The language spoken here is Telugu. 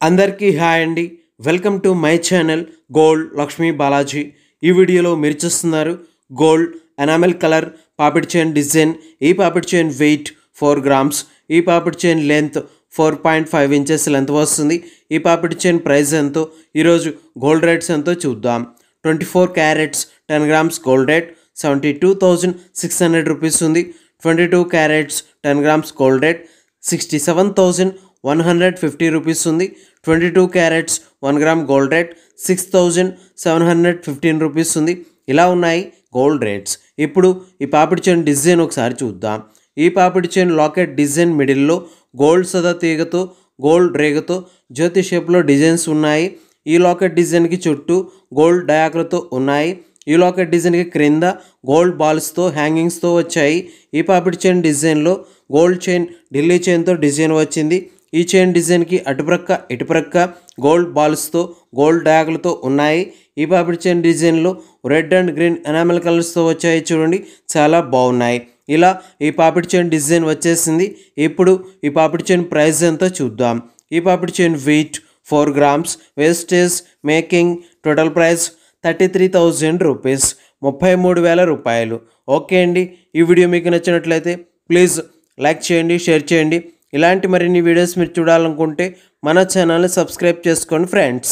అందరికీ హాయ్ అండి. Welcome to my channel gold Lakshmi Balaji. ఈ వీడియోలో మీరు చూస్తున్నారు గోల్డ్ ఎనామెల్ కలర్ పాపిడి చైన్ డిజైన్. ఈ పాపిడి చైన్ వెయిట్ 4 గ్రామ్స్. ఈ పాపిడి చైన్ లెంత్ 4.5 ఇంచెస్ లెంత్ వస్తుంది. ఈ పాపిడి చైన్ ప్రైస్ ఎంతో, ఈరోజు గోల్డ్ రేట్స్ ఎంతో చూద్దాం. 24 carats 10 grams gold rate 72,600 rupees ఉంది. 22 carats 10 grams gold rate 67,150 rupees ఉంది. 22 carats 1 gram gold rate 6,715 rupees ఉంది. ఇలా ఉన్నాయి గోల్డ్ రేట్స్. ఇప్పుడు ఈ పాపిడి చైన్ డిజైన్ ఒకసారి చూద్దాం. ఈ పాపిడి చైన్ లాకెట్ డిజైన్ మిడిల్లో గోల్డ్ సదా తీగతో గోల్డ్ రేగతో జ్యోతి షేప్లో డిజైన్స్ ఉన్నాయి. ఈ లాకెట్ డిజైన్కి చుట్టూ గోల్డ్ డయాక్లతో ఉన్నాయి. ఈ లాకెట్ డిజైన్కి క్రింద గోల్డ్ బాల్స్తో హ్యాంగింగ్స్తో వచ్చాయి. ఈ పాపిడి చైన్ డిజైన్లో గోల్డ్ చైన్ ఢిల్లీ చైన్తో డిజైన్ వచ్చింది. ఈ చైన్ డిజైన్కి అటుప్రక్క ఇటుప్రక్క గోల్డ్ బాల్స్తో గోల్డ్ డయాగ్లతో ఉన్నాయి. ఈ పాపిడి చైన్ డిజైన్లో రెడ్ అండ్ గ్రీన్ ఎనామెల్ కలర్స్తో వచ్చాయి. చూడండి, చాలా బాగున్నాయి. ఇలా ఈ పాపిడి చైన్ డిజైన్ వచ్చేసింది. ఇప్పుడు ఈ పాపిడి చైన్ ప్రైస్ ఎంతో చూద్దాం. ఈ పాపిడి chain weight 4 grams. Wastage making total price 33,000 rupees, 33,000 రూపాయలు. ఓకే అండి, ఈ వీడియో మీకు నచ్చినట్లయితే ప్లీజ్ లైక్ చేయండి, షేర్ చేయండి. ఇలాంటి మరిన్ని వీడియోస్ మీరు చూడాలనుకుంటే మన ఛానల్ని సబ్స్క్రైబ్ చేసుకోండి ఫ్రెండ్స్.